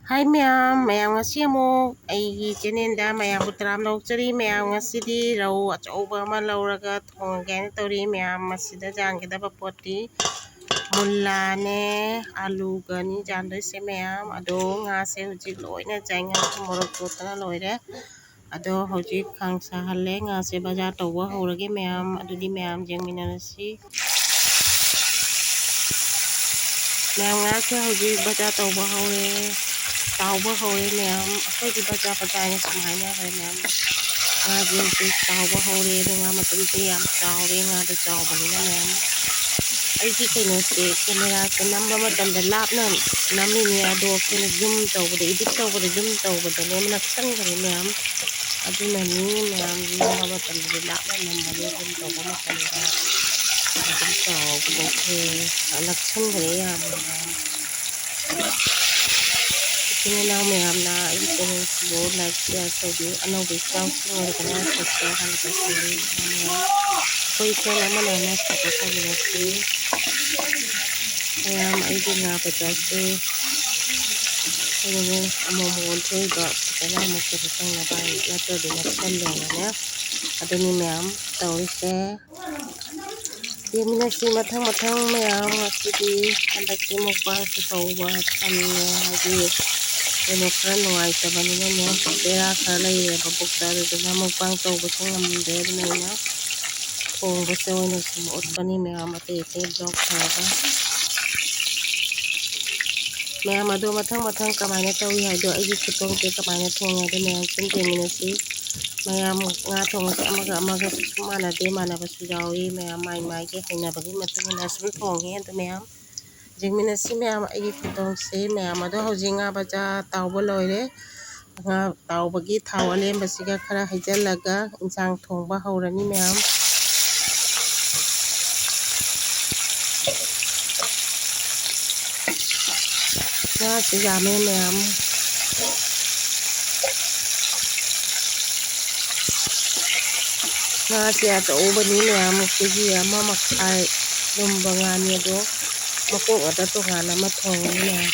Hi ma'am ngasi amuk ꯑꯩꯒꯤ ꯆꯦꯅꯦꯜꯗ ꯃꯌꯥꯝꯕꯨ ꯇꯔꯥꯝꯅ ꯑꯣꯛꯆꯔꯤ ꯃꯌꯥꯝ ꯉꯁꯤꯗꯤ ꯔꯧ ꯑꯆꯧꯕ ꯑꯃ ꯂꯧꯔꯒ ꯊꯣꯡꯒꯦꯅ ꯇꯧꯔꯤ ꯃꯌꯥꯝ ꯃꯁꯤꯗ ꯆꯥꯡꯒꯗꯕ ꯄꯣꯠꯇꯤ ꯃꯨꯜꯂꯥꯅꯦ ꯑꯂꯨꯒꯅꯤ ꯆꯥꯝꯗꯣꯏꯁꯦ ꯃꯌꯥꯝ ꯑꯗꯣ ꯉꯥꯁꯦ ꯍꯧꯖꯤꯛ ꯂꯣꯏꯅ ꯆꯥꯏꯉꯥ ꯃꯣꯔꯣꯛ ꯇꯣꯠꯇꯅ ꯂꯣꯏꯔꯦ ꯑꯗꯣ ꯍꯧꯖꯤꯛ ꯈꯥꯡ ꯁꯥꯍꯜꯂꯦ ꯉꯥꯁꯦ ꯕꯖꯥꯔ ꯇꯧꯕ ꯍꯧꯔꯒꯦ ꯃꯌꯥꯝ ꯑꯗꯨꯗꯤ ꯃꯌꯥꯝ ꯌꯦꯡꯃꯤꯟꯅꯔꯁꯤ ꯃꯌꯥꯝ ꯉꯥꯁꯦ ꯍꯧꯖꯤꯛ ꯕꯖꯥꯔ ꯇꯧꯕ ꯍꯧꯔꯦ ꯇꯥꯎꯕ ꯍꯧꯔꯦ ꯃꯌꯥꯝ ꯑꯩꯈꯣꯏꯗꯤ ꯕꯖꯥꯔꯅ ꯁꯨꯝ ꯍꯥꯏꯅꯈ꯭ꯔꯦ ꯃꯌꯥꯝ ꯉꯥꯁꯦ ꯍꯧꯖꯤꯛ ꯇꯥꯎꯕ ꯍꯧꯔꯦ ꯑꯗꯣ ꯉꯥ ꯃꯇꯨꯝꯁꯦ ꯌꯥꯝ ꯆꯥꯎꯔꯦ ꯉꯥꯗꯣ ꯆꯥꯎꯕꯅꯤꯅ ꯃꯌꯥꯝ ꯑꯩꯒꯤ ꯀꯩꯅꯣꯁꯦ ꯀꯦꯃꯦꯔꯥꯁꯦ ꯅꯝꯕ ꯃꯇꯝꯗ ꯂꯥꯞꯅ ꯅꯝꯃꯤꯅꯦ ꯑꯗꯣ ꯑꯩꯈꯣꯏꯅ ꯖꯨꯝ ꯇꯧꯕꯗ ꯏꯗꯤꯠ ꯇꯧꯕꯗ ꯖꯨꯝ ꯇꯧꯕꯗꯅꯦ ꯅꯛꯁꯟꯈ꯭ꯔꯦ ꯃꯌꯥꯝ ꯑꯗꯨꯅꯅꯤ ꯃꯌꯥꯝ ꯅꯝꯕ ꯃꯇꯝꯗꯗꯤ ꯂꯥꯞꯅ ꯅꯝꯕꯅꯤ ꯖꯨꯝ ꯇꯧꯕ ꯃꯇꯝꯗ ꯑꯗꯨꯝ ꯆꯥꯎꯊꯣꯛꯈ꯭ꯔꯦ ꯅꯛꯁꯟꯈ꯭ꯔꯦ ꯌꯥꯝꯅ ꯃꯌꯥꯝ इतने नाम में हम ना इस चैनल को लाइक शेयर तौबी अनौबी इचाउसिन ओइरगना सब्सक्राइब खालामगासिनो कोई चैनल अमना सपोर्ट तौबिनोसै मयाम अइदि ना बजासे ओरैनो अमम अनथोइबा फजना अमुकखौ संनोबा नत्रदि नक्सल्लेंना अदुनि मयाम तौरिसे येमिनसि मथंग मथंग मयाम ngasidi handakki mukbangse tौबा tꯜꯂꯦ हाइदि kayno khara nuꯉꯥꯏꯇꯕꯅꯤꯅꯅꯦ ꯕꯦꯔꯥ khara ꯂꯩꯔꯦꯕ ꯄꯨꯛꯇ ꯑꯗꯨꯗꯨꯅ ꯃꯨꯛꯕꯥꯡ ꯇꯧꯕꯁꯨ ꯉꯝꯗ꯭ꯔꯦ ꯑꯗꯨꯅ ꯑꯩꯅ ꯊꯣꯡꯕꯁꯦ ꯑꯣꯏꯅ ꯁꯨꯝ ꯎꯠꯄꯅꯤ ꯃꯌꯥꯝ ꯑꯇꯩ ꯑꯇꯩ ꯕ꯭ꯂꯣꯛ ꯈꯔꯒ ꯃꯌꯥꯝ ꯑꯗꯣ ꯃꯊꯪ ꯀꯃꯥꯏꯅ ꯇꯧꯏ ꯍꯥꯏꯗꯣ ꯑꯩꯒꯤ ꯈꯨꯊꯣꯡꯁꯦ ꯀꯃꯥꯏꯅ ꯊꯣꯡꯉꯦ ꯍꯥꯏꯗꯣ ꯃꯌꯥꯝ ꯁꯨꯝ ꯌꯦꯡꯃꯤꯟꯅꯁꯤ ꯃꯌꯥꯝ ꯉꯥ ꯊꯣꯡꯕꯁꯦ ꯑꯃꯒ ꯁꯨꯝ ꯃꯥꯟꯅꯗꯦ ꯃꯥꯟꯅꯕꯁꯨ ꯌꯥꯎꯏ ꯃꯌꯥꯝ ꯃꯥꯒꯤ ꯍꯩꯅꯕꯒꯤ ꯃꯇꯨꯡ ꯏꯟꯅ ꯁꯨꯝ ꯊꯣꯡꯉꯦ ꯑꯗꯣ ꯃꯌꯥꯝ ꯌꯦꯡꯃꯤꯟꯅꯁꯤ ꯃꯌꯥꯝ ꯑꯩꯒꯤ ꯈꯨꯊꯣꯡꯁꯦ ꯃꯌꯥꯝ ꯑꯗꯣ ꯍꯧꯖꯤꯛ ꯉꯥ ꯕꯖꯥꯔ ꯇꯥꯎꯕ ꯂꯣꯏꯔꯦ ꯉꯥ ꯇꯥꯎꯕꯒꯤ ꯊꯥꯎ ꯑꯂꯦꯝꯕꯁꯤꯒ ꯈꯔ ꯍꯩꯖꯤꯜꯂꯒ ꯏꯟꯁꯥꯡ ꯊꯣꯡꯕ ꯍꯧꯔꯅꯤ ꯃꯌꯥꯝ ꯉꯥꯁꯦ ꯌꯥꯝꯃꯦ ꯃꯌꯥꯝ ꯉꯥꯁꯦ ꯑꯆꯧꯕꯅꯤ ꯃꯌꯥꯝ ꯀꯦꯖꯤ 1.5 ꯂꯨꯝꯕ ꯉꯥꯅꯤ ꯑꯗꯣ ꯃꯀꯣꯛ ꯉꯥꯛꯇ ꯇꯣꯉꯥꯟꯅ ꯑꯃ ꯊꯣꯡꯉꯅꯤ ꯃꯌꯥꯝ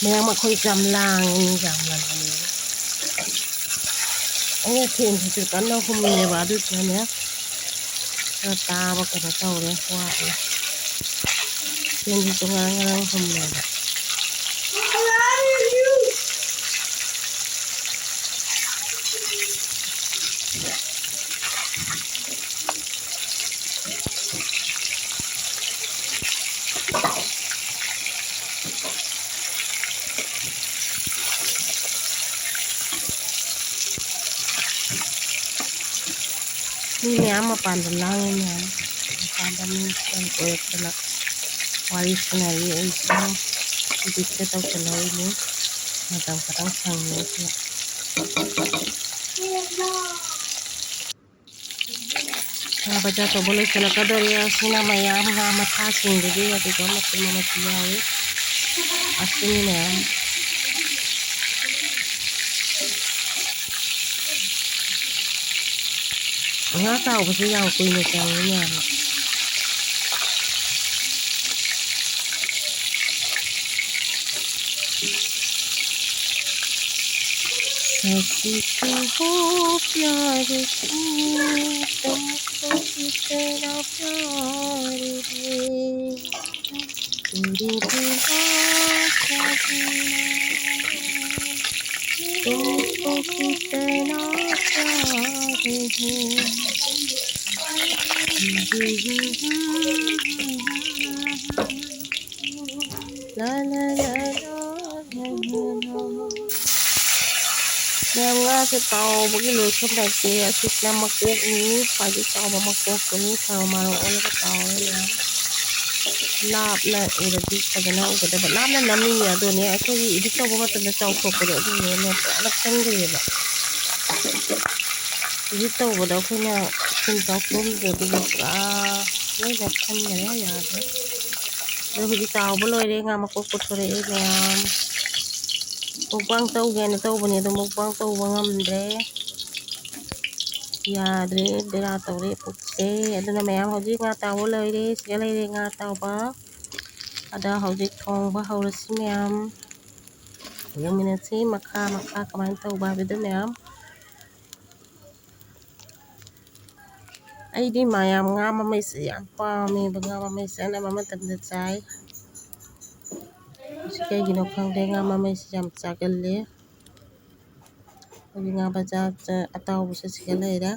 ꯃꯌꯥꯝ ꯑꯩꯈꯣꯏ ꯌꯥꯝ ꯂꯥꯡꯉꯤ ꯌꯥꯝꯅ ꯂꯩ ꯑꯩꯅ ꯐꯦꯟꯁꯤꯁꯨ ꯀꯟꯅ ꯍꯨꯝꯃꯦꯕ ꯑꯗꯨꯗꯨꯅꯅꯦ ꯈꯔ ꯇꯥꯕ ꯀꯩꯅꯣ ꯇꯧꯔꯦ ꯋꯥꯠꯂꯦ ꯐꯦꯟꯁꯤꯁꯨ ꯉꯔꯪ ꯍꯨꯝꯃꯦꯕ ꯃꯤ ꯃꯌꯥꯝ ꯃꯄꯥꯟꯗ ꯂꯥꯡꯉꯤ ꯃꯌꯥꯝ ꯃꯄꯥꯟꯗ ꯃꯤ ꯌꯥꯝ ꯀꯣꯏꯔꯛꯇꯅ ꯋꯥꯔꯤ ꯁꯥꯟꯅꯔꯤ ꯑꯩꯁꯨ ꯏꯗꯤꯠꯀ ꯇꯧꯁꯜꯍꯧꯔꯤꯅꯤ ꯃꯇꯝ ꯈꯇꯪ ꯁꯪꯉꯦ ꯁꯤꯅ ꯉꯥ ꯕꯖꯥꯔ ꯇꯧꯕ ꯂꯣꯏꯁꯤꯜꯂꯛꯀꯗꯧꯔꯦ ꯑꯁꯤꯅ ꯃꯌꯥꯝ ꯉꯥ ꯃꯊꯥꯁꯤꯡꯗꯨꯗꯤ ꯑꯗꯨꯒ ꯃꯇꯨꯝ ꯌꯥꯎꯏ ꯑꯁꯤꯅꯤ ꯃꯌꯥꯝ ꯉꯥ ꯇꯥꯎꯕꯁꯦ ꯌꯥꯝ ꯀꯨꯏꯅ ꯆꯪꯉꯤ ꯃꯌꯥꯝ कैसी तू हो प्यार की तुमको कितना प्यार है तेरे बिना क्या जीना तुमको कितना प्यार है ला ला ला ला ꯉꯥꯁꯦ ꯇꯥꯎꯕꯒꯤ ꯂꯣꯏꯁꯤꯜꯂꯛꯇꯦ ꯑꯁꯤꯁꯤꯅ ꯃꯀꯣꯛꯅꯤ ꯈ꯭ꯋꯥꯏꯗꯒꯤ ꯆꯥꯎꯕ ꯃꯀꯣꯛꯇꯨꯅꯤ ꯊꯥꯎ ꯃꯔꯣꯛ ꯑꯣꯜꯂꯒ ꯇꯥꯎꯔꯦ ꯃꯌꯥꯝ ꯂꯥꯞꯅ ꯎꯔꯗꯤ ꯐꯖꯅ ꯎꯒꯗꯕ ꯂꯥꯞꯅ ꯅꯝꯃꯤꯅꯦ ꯑꯗꯨꯅꯦ ꯑꯩꯈꯣꯏꯒꯤ ꯏꯗꯤꯠ ꯇꯧꯕ ꯃꯇꯝꯗ ꯆꯥꯎꯊꯣꯛꯄꯗꯣ ꯑꯗꯨꯅꯦ ꯄꯨꯔꯥ ꯅꯛꯁꯟꯈ꯭ꯔꯦꯕ ꯏꯗꯤꯠ ꯇꯧꯕꯗ ꯑꯩꯈꯣꯏꯅ ꯁꯨꯝ ꯆꯥꯎꯊꯣꯛꯈꯤꯕꯗꯨꯗꯤ ꯄꯨꯔꯥ ꯂꯣꯏ ꯅꯛꯁꯟꯈ꯭ꯔꯦ ꯌꯥꯗ꯭ꯔꯦ ꯑꯗꯣ ꯍꯧꯖꯤꯛ ꯇꯥꯎꯕ ꯂꯣꯏꯔꯦ ꯉꯥ ꯃꯀꯣꯛ ꯄꯨꯊꯣꯔꯛꯑꯦ ꯃꯌꯥꯝ ꯃꯨꯛꯕꯥꯡ ꯇꯧꯒꯦꯅ ꯇꯧꯕꯅꯤ ꯑꯗꯣ ꯃꯨꯛꯕꯥꯡ ꯇꯧꯕ ꯉꯝꯗ꯭ꯔꯦ ꯌꯥꯗ꯭ꯔꯦ ꯕꯦꯔꯥ ꯇꯧꯔꯦ ꯄꯨꯛꯁꯦ ꯑꯗꯨꯅ ꯃꯌꯥꯝ ꯍꯧꯖꯤꯛ ꯉꯥ ꯇꯥꯎꯕ ꯂꯣꯏꯔꯦ ꯁꯤꯗ ꯂꯩꯔꯦ ꯉꯥ ꯇꯥꯎꯕ ꯑꯗ ꯍꯧꯖꯤꯛ ꯊꯣꯡꯕ ꯍꯧꯔꯁꯤ ꯃꯌꯥꯝ ꯌꯦꯡꯃꯤꯟꯅꯁꯤ ꯃꯈꯥ ꯀꯃꯥꯏꯅ ꯇꯧꯕ ꯍꯥꯏꯕꯗꯨ ꯃꯌꯥꯝ ꯑꯩꯗꯤ ꯃꯌꯥꯝ ꯉꯥ ꯃꯃꯩꯁꯦ ꯌꯥꯝ ꯄꯥꯝꯃꯦꯕ ꯉꯥ ꯃꯃꯩꯁꯦ ꯑꯅꯝꯕ ꯃꯇꯝꯗ ꯆꯥꯏ ꯁꯤ ꯀꯩꯒꯤꯅꯣ ꯈꯪꯗꯦ ꯉꯥ ꯃꯃꯩꯁꯦ ꯌꯥꯝ ꯆꯥꯒꯜꯂꯦ ꯍꯧꯖꯤꯛ ꯉꯥ ꯕꯖꯥꯔ ꯑꯇꯥꯎꯕꯁꯨ ꯁꯤꯗ ꯂꯩꯔꯦ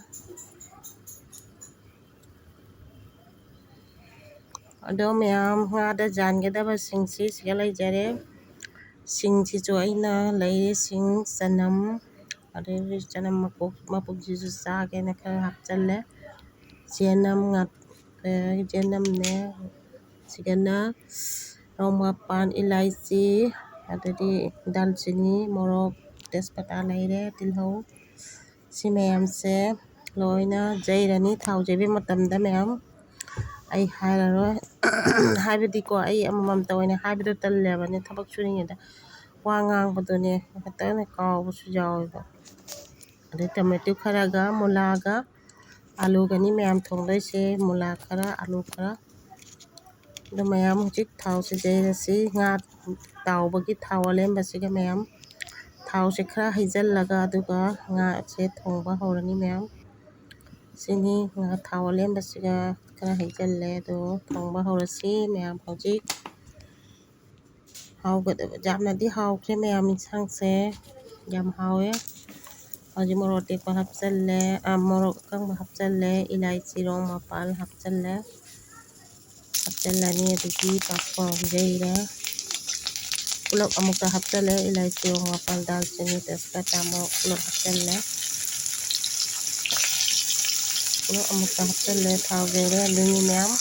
ꯑꯗꯣ ꯃꯌꯥꯝ ꯉꯥꯗ ꯌꯥꯟꯒꯗꯕ ꯁꯤꯡꯁꯤ ꯁꯤꯗ ꯂꯩꯖꯔꯦ ꯁꯤꯡꯁꯤꯁꯨ ꯑꯩꯅ ꯂꯩꯔꯦ ꯁꯤꯡ ꯆꯅꯝ ꯑꯗꯩ ꯆꯅꯝ ꯃꯄꯨꯞꯁꯤꯁꯨ ꯆꯥꯒꯦꯅ ꯈꯔ ꯍꯥꯞꯆꯜꯂꯦ ꯆꯦꯅꯝꯅꯦ ꯁꯤꯒꯅ ꯔꯧ ꯃꯄꯥꯟ ꯏꯂꯥꯏꯆꯤ ꯑꯗꯩꯗꯤ ꯗꯥꯜꯆꯤꯅꯤ ꯃꯣꯔꯣꯛ ꯇꯦꯖꯄꯇꯥ ꯂꯩꯔꯦ ꯇꯤꯜꯍꯧ ꯁꯤ ꯃꯌꯥꯝꯁꯦ ꯂꯣꯏꯅ ꯌꯩꯔꯅꯤ ꯊꯥꯎ ꯌꯩꯕ ꯃꯇꯝꯗ ꯃꯌꯥꯝ ꯑꯩ ꯍꯥꯏꯔꯔꯣꯏ ꯍꯥꯏꯕꯗꯤꯀꯣ ꯑꯩ ꯑꯃꯃꯝꯇ ꯑꯣꯏꯅ ꯍꯥꯏꯕꯗꯣ ꯇꯜꯂꯦꯕꯅꯦ ꯊꯕꯛ ꯁꯨꯔꯤꯉꯩꯗ ꯋꯥ ꯉꯥꯡꯕꯗꯨꯅꯦ ꯍꯦꯛꯇ ꯀꯥꯎꯕꯁꯨ ꯌꯥꯎꯋꯦꯕ ꯑꯗꯩ ꯇꯣꯃꯦꯇꯣ ꯈꯔꯒ ꯃꯨꯂꯥꯒ ꯑꯂꯨꯒꯅꯤ ꯃꯌꯥꯝ ꯊꯣꯡꯗꯣꯏꯁꯦ ꯃꯨꯂꯥ ꯈꯔ ꯑꯂꯨ ꯈꯔ ꯑꯗꯨ ꯃꯌꯥꯝ ꯍꯧꯖꯤꯛ ꯊꯥꯎꯁꯤ ꯌꯩꯔꯁꯤ ꯉꯥ ꯇꯥꯎꯕꯒꯤ ꯊꯥꯎ ꯑꯂꯦꯝꯕꯁꯤꯒ ꯃꯌꯥꯝ ꯊꯥꯎꯁꯦ ꯈꯔ ꯍꯩꯖꯤꯜꯂꯒ ꯑꯗꯨꯒ ꯉꯥꯁꯦ ꯊꯣꯡꯕ ꯍꯧꯔꯅꯤ ꯃꯌꯥꯝ ꯁꯤꯅꯤ ꯉꯥ ꯊꯥꯎ ꯑꯂꯦꯝꯕꯁꯤꯒ ꯈꯔ ꯍꯩꯖꯤꯜꯂꯦ ꯑꯗꯣ ꯊꯣꯡꯕ ꯍꯧꯔꯁꯤ ꯃꯌꯥꯝ ꯍꯧꯖꯤꯛ ꯍꯥꯎꯒꯗꯕ ꯌꯥꯝꯅꯗꯤ ꯍꯥꯎꯈ꯭ꯔꯦ ꯃꯌꯥꯝ ꯏꯟꯁꯥꯡꯁꯦ ꯌꯥꯝ ꯍꯥꯎꯋꯦ ꯍꯧꯖꯤꯛ ꯃꯣꯔꯣꯛ ꯑꯇꯦꯛꯄ ꯍꯥꯞꯆꯜꯂꯦ ꯃꯣꯔꯣꯛ ꯑꯀꯪꯕ ꯍꯥꯞꯆꯜꯂꯦ ꯏꯂꯥꯏꯆꯤ ꯔꯣꯡ ꯃꯄꯥꯜ ꯍꯥꯞꯆꯜꯂꯅꯤ ꯑꯗꯒꯤ ꯄꯥꯐꯣꯔ ꯌꯩꯔꯦ ꯄꯨꯂꯞ ꯑꯃꯨꯛꯀ ꯍꯥꯞꯆꯜꯂꯦ ꯏꯂꯥꯏꯆꯤ ꯔꯣꯡ ꯃꯄꯥꯜ ꯗꯥꯜꯆꯤꯅꯤ ꯇꯦꯖꯄꯇꯥ ꯃꯣꯔꯣꯛ ꯄꯨꯂꯞ ꯍꯥꯞꯆꯜꯂꯦ ꯄꯨꯂꯞ ꯑꯃꯨꯛꯀ ꯍꯥꯞꯆꯜꯂꯦ ꯊꯥꯎ ꯌꯩꯔꯦ ꯑꯗꯒꯤ ꯃꯌꯥꯝ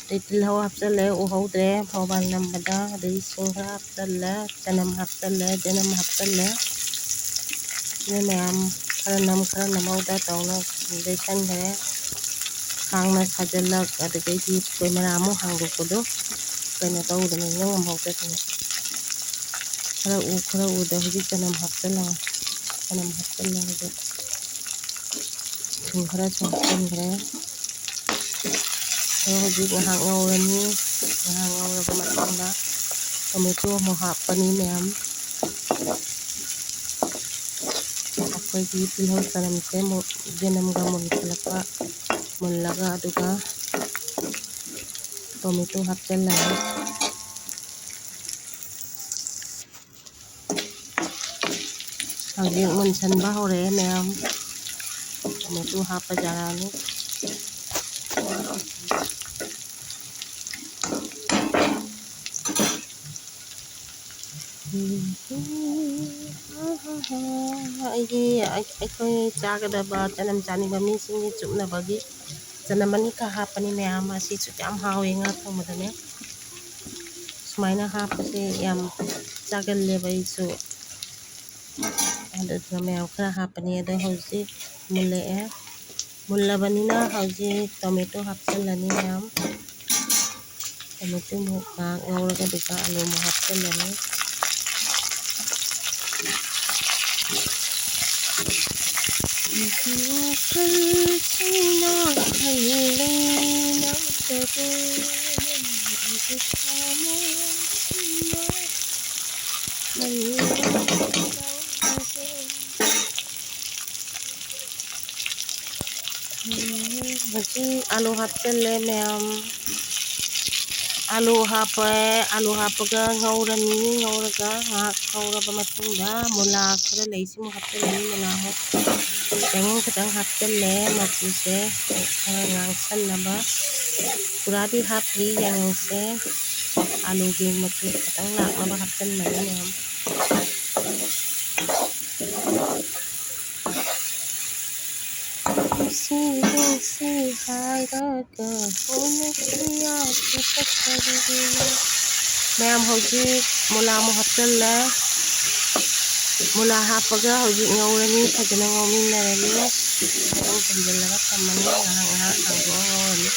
ꯑꯗꯩ ꯇꯤꯜꯍꯧ ꯍꯥꯞꯆꯜꯂꯦ ꯎꯍꯧꯗ꯭ꯔꯦ ꯃꯣꯕꯥꯏꯜ ꯅꯝꯕꯗ ꯑꯗꯩ ꯁꯤꯡ ꯈꯔ ꯍꯥꯞꯆꯜꯂꯦ ꯆꯅꯝ ꯍꯥꯞꯆꯜꯂꯦ ꯁꯤꯅ ꯃꯌꯥꯝ ꯈꯔ ꯅꯝꯍꯧꯗ ꯇꯧꯅ ꯌꯩꯁꯟꯈ꯭ꯔꯦ ꯈꯥꯡꯅ ꯁꯥꯖꯤꯜꯂꯛ ꯑꯗꯨꯗꯩꯗꯤ ꯀꯦꯃꯦꯔꯥ ꯑꯃꯨꯛ ꯍꯥꯡꯗꯣꯛꯄꯗꯣ ꯀꯩꯅꯣ ꯇꯧꯗꯅ ꯉꯝꯍꯧꯗꯗꯅ ꯈꯔ ꯎꯗ ꯍꯧꯖꯤꯛ ꯆꯅꯝ ꯍꯥꯞꯆꯜꯂꯦ ꯍꯧꯖꯤꯛ ꯊꯨꯝ ꯈꯔꯁꯨ ꯍꯥꯞꯆꯤꯟꯈ꯭ꯔꯦ ꯑꯗꯣ ꯍꯧꯖꯤꯛ ꯉꯥꯏꯍꯥꯛ ꯉꯧꯔꯅꯤ ꯉꯥꯏꯍꯥꯛ ꯉꯧꯔꯕ ꯃꯇꯨꯡꯗ ꯇꯣꯃꯦꯇꯣ ꯑꯃꯨꯛ ꯍꯥꯞꯄꯅꯤ ꯃꯌꯥꯝ ꯑꯩꯈꯣꯏꯒꯤ ꯇꯤꯜꯍꯧ ꯆꯅꯝꯁꯦ ꯆꯅꯝꯒ ꯃꯨꯜꯂꯒ ꯑꯗꯨꯒ ꯇꯣꯃꯦꯇꯣ ꯍꯥꯞꯆꯜꯂꯅꯤ ꯍꯧꯖꯤꯛ ꯃꯨꯟꯁꯟꯕ ꯍꯧꯔꯛꯑꯦ ꯃꯌꯥꯝ ꯇꯣꯃꯦꯇꯣ ꯍꯥꯞꯄ ꯌꯥꯔꯛꯑꯅꯤ ꯑꯩꯈꯣꯏ ꯆꯥꯒꯗꯕ ꯆꯅꯝ ꯆꯥꯅꯤꯡꯕ ꯃꯤꯁꯤꯡꯒꯤ ꯆꯨꯞꯅꯕꯒꯤ ꯆꯅꯝ ꯑꯅꯤꯈꯛ ꯍꯥꯞꯄꯅꯤ ꯃꯌꯥꯝ ꯑꯁꯤꯁꯨ ꯌꯥꯝ ꯍꯥꯎꯋꯦ ꯉꯥ ꯊꯣꯡꯕꯗꯅꯦ ꯁꯨꯃꯥꯏꯅ ꯍꯥꯞꯄꯁꯦ ꯌꯥꯝ ꯆꯥꯒꯜꯂꯦꯕ ꯑꯩꯁꯨ ꯑꯗꯨꯅ ꯃꯌꯥꯝ ꯈꯔ ꯍꯥꯞꯄꯅꯤ ꯑꯗꯣ ꯍꯧꯖꯤꯛ ꯃꯨꯜꯂꯛꯑꯦ ꯃꯨꯜꯂꯕꯅꯤꯅ ꯍꯧꯖꯤꯛ ꯇꯣꯃꯦꯇꯣ ꯍꯥꯞꯆꯜꯂꯅꯤ ꯃꯌꯥꯝ ꯇꯣꯃꯦꯇꯣ ꯑꯃꯨꯛ ꯉꯥꯏꯍꯥꯛ ꯉꯧꯔꯒ ꯑꯗꯨꯒ ꯑꯂꯨ ꯑꯃꯨꯛ ꯍꯥꯞꯆꯜꯂꯅꯤ hꯧꯖꯤꯛ ꯑꯂꯨ ꯍꯥꯞꯆꯜꯂꯦ ꯃꯌꯥꯝ ꯑꯂꯨ ꯍꯥꯞꯄꯒ ꯉꯧꯔꯅꯤ ꯉꯧꯔꯒ ꯉꯥꯏꯍꯥꯛ ꯉꯧꯔꯕ ꯃꯇꯨꯡꯗ ꯃꯨꯂꯥ ꯈꯔ ꯂꯩꯁꯤꯃꯨꯛ ꯍꯥꯞꯆꯜꯂꯅꯤ ꯃꯨꯂꯥ ꯌꯥꯏꯉꯪ ꯈꯤꯇꯪ ꯍꯥꯞꯆꯜꯂꯦ ꯃꯆꯨꯁꯦ ꯈꯔ ꯉꯥꯡꯁꯟꯅꯕ ꯄꯨꯔꯥꯗꯤ ꯍꯥꯞꯇ꯭ꯔꯤ ꯌꯥꯏꯉꯪꯁꯦ ꯑꯂꯨꯒꯤ ꯃꯆꯨ ꯈꯤꯇꯪ ꯂꯥꯛꯅꯕ ꯍꯥꯞꯆꯟꯕꯅꯤ ꯃꯌꯥꯝ ꯅꯨꯡꯁꯤ ꯍꯥꯏꯔꯒ ꯃꯌꯥꯝ ꯍꯧꯖꯤꯛ ꯃꯨꯂꯥ ꯑꯃꯨꯛ ꯍꯥꯞꯆꯜꯂꯦ ꯃꯨꯂꯥ ꯍꯥꯞꯄꯒ ꯍꯧꯖꯤꯛ ꯉꯧꯔꯅꯤ ꯐꯖꯅ ꯉꯧꯃꯤꯟꯅꯔꯅꯤ ꯈꯤꯇꯪ ꯊꯝꯖꯤꯜꯂꯒ ꯊꯝꯃꯅꯤ ꯉꯥꯏꯍꯥꯛ ꯍꯥꯡꯗꯣꯛꯑ ꯉꯧꯔꯅꯤ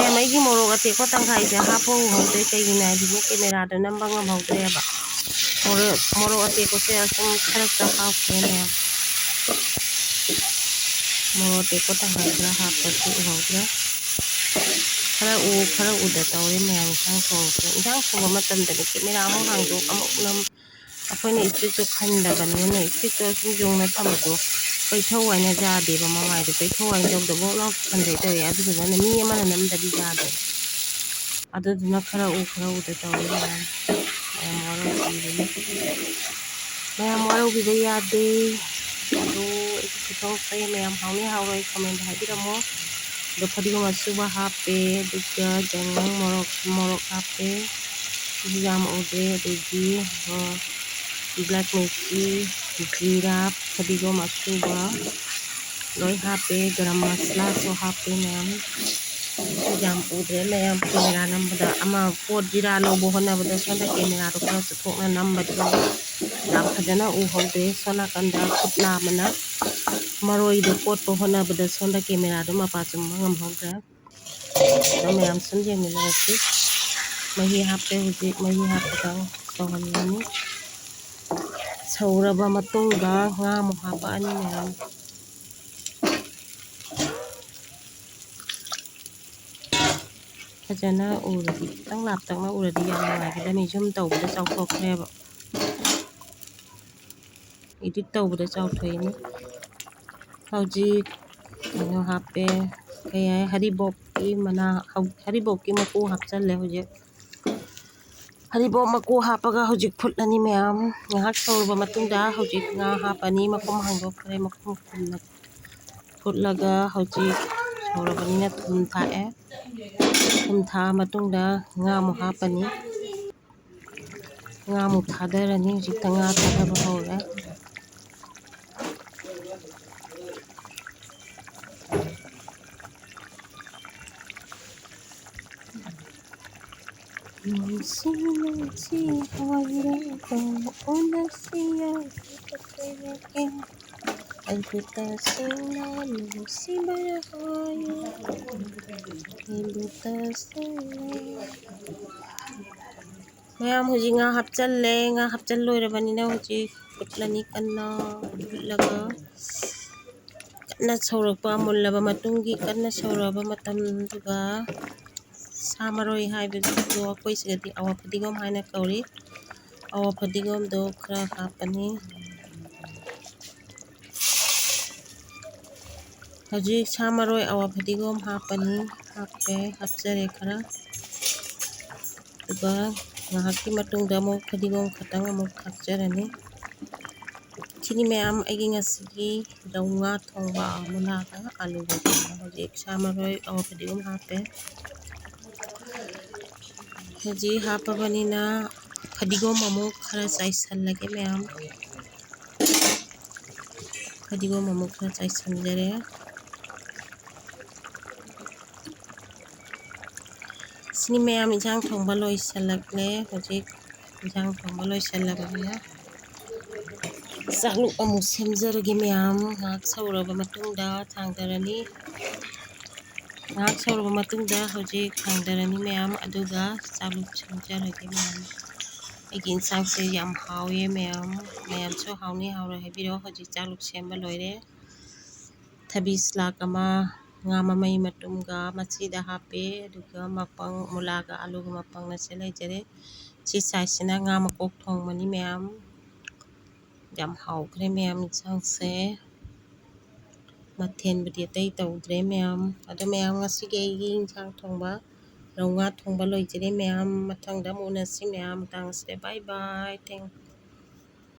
ꯃꯌꯥꯝ ꯑꯩꯒꯤ ꯃꯣꯔꯣꯛ ꯑꯇꯦꯛꯄ ꯇꯪꯈꯥꯏꯁꯦ ꯍꯥꯞꯄ ꯎꯍꯧꯗ꯭ꯔꯦ ꯀꯩꯒꯤꯅꯣ ꯍꯥꯏꯗꯤ ꯀꯦꯃꯦꯔꯥꯗ ꯅꯝꯕ ꯉꯝꯍꯧꯗ꯭ꯔꯦꯕ ꯃꯣꯔꯣꯛ ꯑꯇꯦꯛꯄꯁꯦ ꯑꯁꯨꯝ ꯈꯔ ꯍꯥꯞꯈ꯭ꯔꯦ ꯃꯌꯥꯝ ꯃꯣꯔꯣꯛ ꯑꯇꯦꯛꯄ ꯇꯪꯈꯥꯏ ꯈꯔ ꯍꯥꯞꯄꯁꯨ ꯎꯍꯧꯗ꯭ꯔꯦꯈꯔ ꯎꯗ ꯇꯧꯔꯦ ꯃꯌꯥꯝ ꯏꯟꯁꯥꯡ ꯊꯣꯡꯕꯁꯦ ꯏꯟꯁꯥꯡ ꯊꯣꯡꯕ ꯃꯇꯝꯗꯗꯤ ꯀꯦꯃꯦꯔꯥ ꯑꯃꯨꯛ ꯍꯥꯡꯗꯣꯛ ꯑꯃꯨꯛ ꯅꯝ ꯑꯩꯈꯣꯏꯅ ꯏꯁꯄꯤꯠꯇꯣ ꯈꯟꯗꯕꯅꯤꯅ ꯏꯁꯄꯤꯠꯇꯣ ꯁꯨꯝ ꯌꯨꯡꯅ ꯊꯝꯕꯗꯣ ꯄꯩꯊꯧ ꯍꯥꯏꯅ ꯌꯥꯗꯦꯕ ꯃꯃꯥꯏꯗꯣ ꯄꯩꯊꯧ ꯍꯥꯏꯅ ꯇꯧꯗ ꯕꯣꯛ ꯂꯥꯎ ꯈꯟꯗꯩ ꯇꯧꯋꯦ ꯑꯗꯨꯗꯨꯅ ꯃꯤ ꯑꯃꯅ ꯅꯝꯗꯗꯤ ꯌꯥꯗꯦ ꯑꯗꯨꯗꯨꯅ ꯈꯔ ꯎꯗ ꯇꯧꯔꯦ ꯃꯌꯥꯝ ꯋꯥꯔꯧꯕꯤꯕ ꯌꯥꯗꯦ ꯑꯗꯣ ꯑꯩꯒꯤ ꯈꯨꯊꯣꯡꯁꯦ ꯃꯌꯥꯝ ꯍꯥꯎꯅꯤ ꯍꯥꯎꯔꯣꯏ ꯀꯃꯦꯟꯇ ꯍꯥꯏꯕꯤꯔꯝꯃꯣ ꯑꯗꯣ ꯐꯗꯤꯒꯣꯝ ꯑꯁꯨꯕ ꯍꯥꯞꯄꯦ ꯑꯗꯨꯒ ꯆꯉꯥꯡ ꯃꯣꯔꯣꯛ ꯍꯥꯞꯄꯦ ꯌꯥꯝ ꯎꯗ꯭ꯔꯦ ꯑꯗꯒꯤ ꯕ꯭ꯂꯦꯛ ꯃꯤꯔꯆꯤ ꯖꯤꯔꯥ ꯐꯗꯤꯒꯣꯝ ꯑꯁꯨꯕ ꯂꯣꯏ ꯍꯥꯞꯄꯦ ꯒꯔꯝ ꯃꯁꯂꯥꯁꯨ ꯍꯥꯞꯄꯦ ꯃꯌꯥꯝ ꯌꯥꯝ ꯎꯗ꯭ꯔꯦ ꯃꯌꯥꯝ ꯀꯦꯃꯦꯔꯥ ꯅꯝꯕꯗ ꯑꯃ ꯄꯣꯠ ꯖꯤꯔꯥ ꯂꯧꯕ ꯍꯣꯠꯅꯕꯗ ꯁꯣꯝꯗ ꯀꯦꯃꯦꯔꯥꯗꯣ ꯈꯔ ꯆꯠꯊꯣꯛꯅ ꯅꯝꯕꯗꯨꯗ ꯌꯥꯝ ꯐꯖꯅ ꯎꯍꯧꯗ꯭ꯔꯦ ꯁꯣꯝ ꯅꯥꯀꯟꯗ ꯈꯨꯠ ꯅꯥꯝꯃꯅ ꯃꯔꯣꯏꯗꯣ ꯀꯣꯠꯄ ꯍꯣꯠꯅꯕꯗ ꯁꯣꯝꯗ ꯀꯦꯃꯦꯔꯥꯗꯣ ꯃꯄꯥ ꯆꯨꯝꯕ ꯉꯝꯍꯧꯗ꯭ꯔꯦ ꯑꯗꯣ ꯃꯌꯥꯝ ꯁꯨꯝ ꯌꯦꯡꯃꯤꯟꯅꯔꯁꯤ ꯃꯍꯤ ꯍꯥꯞꯄꯦ ꯍꯧꯖꯤꯛ ꯃꯍꯤ ꯍꯥꯞꯄꯒ ꯁꯧꯍꯜꯂꯅꯤ ꯁꯧꯔꯕ ꯃꯇꯨꯡꯗ ꯉꯥ ꯑꯃꯨꯛ ꯍꯥꯞꯄꯛꯑꯅꯤ ꯃꯌꯥꯝ ꯐꯖꯅ ꯎꯔꯗꯤ ꯈꯤꯇꯪ ꯂꯥꯞꯇꯛꯅ ꯎꯔꯗꯤ ꯌꯥꯝ ꯅꯨꯡꯉꯥꯏꯒꯗꯕꯅꯤ ꯖꯨꯝ ꯇꯧꯕꯗ ꯆꯥꯎꯊꯣꯛꯈ꯭ꯔꯦꯕ ꯏꯗꯤꯠ ꯇꯧꯕꯗ ꯆꯥꯎꯊꯣꯛꯏꯅꯤ ꯍꯧꯖꯤꯛ ꯀꯩꯅꯣ ꯍꯥꯞꯄꯦ ꯍꯔꯤꯕꯣꯞꯀꯤ ꯃꯀꯨ ꯍꯥꯞꯆꯜꯂꯦ ꯍꯧꯖꯤꯛ ꯍꯔꯤꯕꯣꯞ ꯃꯀꯨ ꯍꯥꯞꯄꯒ ꯍꯧꯖꯤꯛ ꯐꯨꯠꯂꯅꯤ ꯃꯌꯥꯝ ꯉꯥꯏꯍꯥꯛ ꯁꯧꯔꯕ ꯃꯇꯨꯡꯗ ꯍꯧꯖꯤꯛ ꯉꯥ ꯍꯥꯞꯄꯅꯤ ꯃꯈꯨꯝ ꯍꯥꯡꯗꯣꯛꯈ꯭ꯔꯦ ꯃꯈꯨꯝ ꯐꯨꯠꯂꯒ ꯍꯧꯖꯤꯛ ꯁꯧꯔꯕꯅꯤꯅ ꯊꯨꯝ ꯊꯥꯛꯑꯦ ꯊꯨꯝ ꯊꯥꯛꯑ ꯃꯇꯨꯡꯗ ꯉꯥ ꯑꯃꯨꯛ ꯍꯥꯞꯄꯅꯤ ꯉꯥ ꯑꯃꯨꯛ ꯊꯥꯗꯔꯅꯤ ꯍꯧꯖꯤꯛꯇ ꯉꯥ ꯊꯥꯗꯕ ꯍꯧꯔꯦ ꯅꯨꯡꯁꯤ ꯍꯥꯏꯔꯒ ꯎꯅꯁꯤ ꯌꯥꯔꯒ ꯑꯩꯕꯨ ꯇꯁꯦꯡꯅ ꯅꯨꯡꯁꯤꯕꯔ ꯍꯥꯏꯌꯨ ꯑꯩꯕꯨ ꯇꯁꯦꯡꯅ ꯃꯌꯥꯝ ꯍꯧꯖꯤꯛ ꯉꯥ ꯍꯥꯞꯆꯜꯂꯦ ꯉꯥ ꯍꯥꯞꯆꯜ ꯂꯣꯏꯔꯕꯅꯤꯅ ꯍꯧꯖꯤꯛ ꯐꯨꯠꯂꯅꯤ ꯀꯟꯅ ꯐꯨꯠꯂꯒ ꯀꯟꯅ ꯁꯧꯔꯛꯄ ꯃꯨꯜꯂꯕ ꯃꯇꯨꯡꯒꯤ ꯀꯟꯅ ꯁꯧꯔꯛꯑꯕ ꯃꯇꯝꯗꯨꯒ ꯁꯥ ꯃꯔꯣꯏ ꯍꯥꯏꯕꯗꯣ ꯑꯩꯈꯣꯏ ꯁꯤꯗꯗꯤ ꯑꯋꯥ ꯐꯗꯤꯒꯣꯝ ꯍꯥꯏꯅ ꯀꯧꯔꯤ ꯑꯋꯥ ꯐꯗꯤꯒꯣꯝꯗꯣ ꯈꯔ ꯍꯥꯞꯄꯅꯤ ꯍꯧꯖꯤꯛ ꯁꯥ ꯃꯔꯣꯏ ꯑꯋꯥ ꯐꯗꯤꯒꯣꯝ ꯍꯥꯞꯄꯅꯤ ꯍꯥꯞꯆꯔꯦ ꯈꯔ ꯑꯗꯨꯒ ꯉꯥꯏꯍꯥꯛꯀꯤ ꯃꯇꯨꯡꯗ ꯑꯃꯨꯛ ꯐꯗꯤꯒꯣꯝ ꯈꯛꯇꯪ ꯑꯃꯨꯛ ꯊꯥꯛꯆꯔꯅꯤ ꯁꯤꯅꯤ ꯃꯌꯥꯝ ꯑꯩꯒꯤ ꯉꯁꯤꯒꯤ ꯔꯧ ꯉꯥ ꯊꯣꯡꯕ ꯃꯨꯂꯥꯒ ꯑꯂꯨꯒ ꯊꯣꯡꯕ ꯍꯧꯖꯤꯛ ꯁꯥ ꯃꯔꯣꯏ ꯑꯋꯥ ꯐꯗꯤꯒꯣꯝ ꯍꯥꯞꯄꯦ ꯍꯧꯖꯤꯛ ꯍꯥꯞꯄꯕꯅꯤꯅ ꯐꯗꯤꯒꯣꯝ ꯑꯃꯨꯛ ꯈꯔ ꯆꯥꯏꯁꯜꯂꯒꯦ ꯃꯌꯥꯝ ꯐꯗꯤꯒꯣꯝ ꯑꯃꯨꯛ ꯈꯔ ꯆꯥꯏꯁꯟꯖꯔꯦ ꯁꯤꯅꯤ ꯃꯌꯥꯝ ꯏꯟꯁꯥꯡ ꯊꯣꯡꯕ ꯂꯣꯏꯁꯜꯂꯛꯂꯦ ꯍꯧꯖꯤꯛ ꯏꯟꯁꯥꯡ ꯊꯣꯡꯕ ꯂꯣꯏꯁꯜꯂꯕꯅꯤꯅ ꯆꯥꯛꯂꯨꯛ ꯑꯃꯨꯛ ꯁꯦꯝꯖꯔꯒꯦ ꯃꯌꯥꯝ ꯉꯥꯏꯍꯥꯛ ꯁꯧꯔꯕ ꯃꯇꯨꯡꯗ ꯊꯥꯡꯊꯔꯅꯤ ꯉꯥꯏꯍꯥꯛ ꯁꯧꯔꯕ ꯃꯇꯨꯡꯗ ꯍꯧꯖꯤꯛ ꯊꯥꯡꯊꯔꯅꯤ ꯃꯌꯥꯝ ꯑꯗꯨꯒ ꯆꯥꯛꯂꯨꯛ ꯁꯦꯝꯖꯔꯒꯦ ꯃꯌꯥꯝ ꯑꯩꯒꯤ ꯏꯟꯁꯥꯡꯁꯦ ꯌꯥꯝ ꯍꯥꯎꯋꯦ ꯃꯌꯥꯝꯁꯨ ꯍꯥꯎꯅꯤ ꯍꯥꯎꯔꯣꯏ ꯍꯥꯏꯕꯤꯔꯛꯑꯣ ꯍꯧꯖꯤꯛ ꯆꯥꯛꯂꯨꯛ ꯁꯦꯝꯕ ꯂꯣꯏꯔꯦ ꯊꯕꯤ ꯁꯂꯥꯛ ꯑꯃ ꯉꯥ ꯃꯃꯩ ꯃꯇꯨꯝꯒ ꯃꯆꯤꯗ ꯍꯥꯞꯄꯦ ꯑꯗꯨꯒ ꯃꯄꯪ ꯃꯨꯂꯥꯒ ꯑꯂꯨꯒ ꯃꯄꯪꯅꯁꯦ ꯂꯩꯖꯔꯦ ꯁꯤ ꯁꯥꯏꯖꯁꯤꯅ ꯉꯥ ꯃꯀꯣꯛ ꯊꯣꯡꯕꯅꯤ ꯃꯌꯥꯝ ꯌꯥꯝ ꯍꯥꯎꯈ꯭ꯔꯦ ꯃꯌꯥꯝ ꯏꯟꯁꯥꯡꯁꯦ ꯃꯊꯦꯜꯕꯨꯗꯤ ꯑꯇꯩ ꯇꯧꯗ꯭ꯔꯦ ꯃꯌꯥꯝ ꯑꯗꯣ ꯃꯌꯥꯝ ꯉꯁꯤꯒꯤ ꯑꯩꯒꯤ ꯏꯟꯁꯥꯡ ꯊꯣꯡꯕ ꯔꯧ ꯉꯥ ꯊꯣꯡꯕ ꯂꯣꯏꯖꯔꯦ ꯃꯌꯥꯝ ꯃꯊꯪꯗ ꯑꯃꯨꯛ ꯎꯅꯁꯤ ꯃꯌꯥꯝ ꯃꯇꯥꯡ ꯑꯁꯤꯗ ꯕꯥꯏ ꯕꯥꯏ ꯊꯦꯡꯛ